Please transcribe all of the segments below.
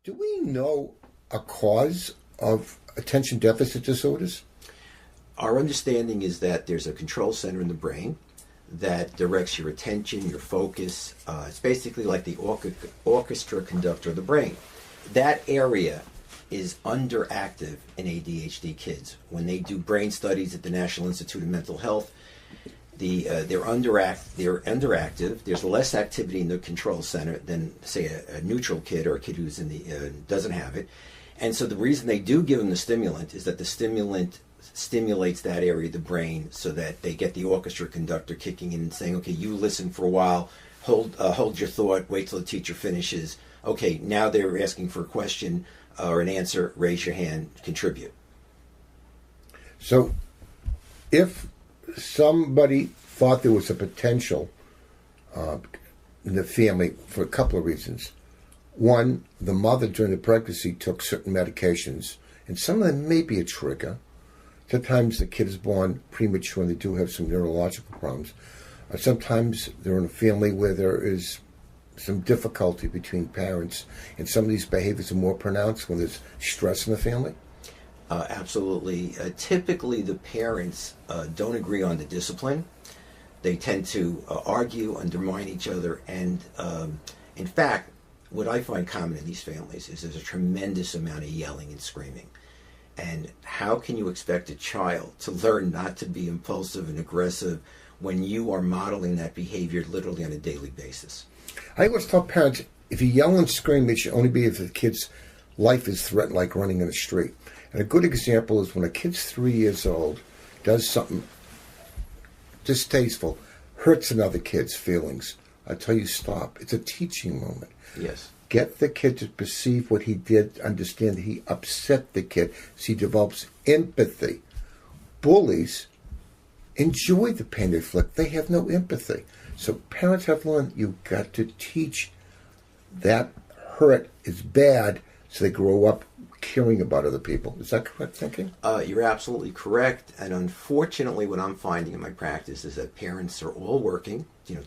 Do we know a cause of attention deficit disorders? Our understanding is that there's a control center in the brain that directs your attention, your focus. It's basically like the orchestra conductor of the brain. That area is underactive in ADHD kids. When they do brain studies at the National Institute of Mental Health, they're underactive. There's less activity in the control center than, say, a neutral kid or a kid who's doesn't have it. And so the reason they do give them the stimulant is that the stimulant stimulates that area of the brain so that they get the orchestra conductor kicking in and saying, okay, you listen for a while, hold your thought, wait till the teacher finishes. Okay, now they're asking for a question or an answer, raise your hand, contribute. So if somebody thought there was a potential in the family for a couple of reasons. One, the mother during the pregnancy took certain medications, and some of them may be a trigger. Sometimes the kid is born premature and they do have some neurological problems. Sometimes they're in a family where there is some difficulty between parents, and some of these behaviors are more pronounced when there's stress in the family. Absolutely. Typically, the parents don't agree on the discipline. They tend to argue, undermine each other, and in fact, what I find common in these families is there's a tremendous amount of yelling and screaming. And how can you expect a child to learn not to be impulsive and aggressive when you are modeling that behavior literally on a daily basis? I always tell parents, if you yell and scream, it should only be if the kid's life is threatened, like running in the street. And a good example is when a kid's 3 years old, does something distasteful, hurts another kid's feelings. I tell you, stop. It's a teaching moment. Yes. Get the kid to perceive what he did, understand that he upset the kid, so he develops empathy. Bullies enjoy the pain they inflict. They have no empathy. So parents have learned you've got to teach that hurt is bad so they grow up caring about other people. Is that correct thinking? You're absolutely correct. And unfortunately, what I'm finding in my practice is that parents are all working.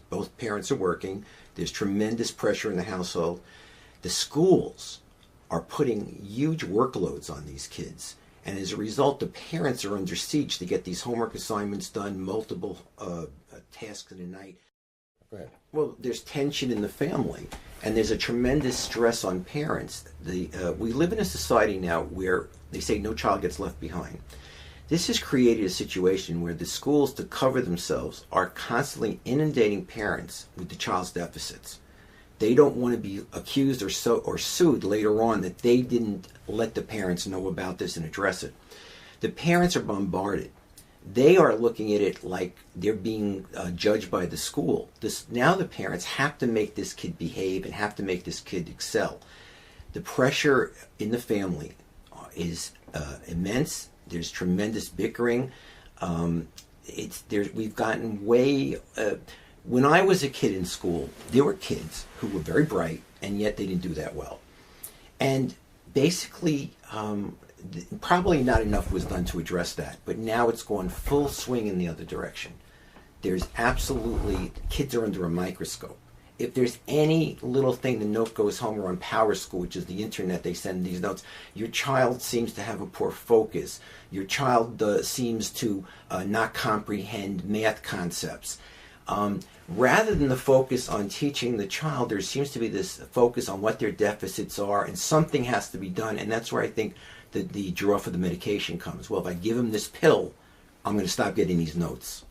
Both parents are working. There's tremendous pressure in the household. The schools are putting huge workloads on these kids. And as a result, the parents are under siege to get these homework assignments done, multiple tasks in a night. Go ahead. Well, there's tension in the family, and there's a tremendous stress on parents. We live in a society now where they say no child gets left behind. This has created a situation where the schools, to cover themselves, are constantly inundating parents with the child's deficits. They don't want to be accused or sued later on that they didn't let the parents know about this and address it. The parents are bombarded. They are looking at it like they're being judged by the school. Now the parents have to make this kid behave and have to make this kid excel. The pressure in the family is immense. There's tremendous bickering. We've gotten way... When I was a kid in school, there were kids who were very bright, and yet they didn't do that well. And basically, probably not enough was done to address that, but now it's gone full swing in the other direction. There's absolutely, kids are under a microscope. If there's any little thing, the note goes home, or on Power School, which is the internet, they send these notes, your child seems to have a poor focus. Your child seems to not comprehend math concepts. Rather than the focus on teaching the child, there seems to be this focus on what their deficits are, and something has to be done. And that's where I think the draw for the medication comes. Well, if I give them this pill, I'm going to stop getting these notes.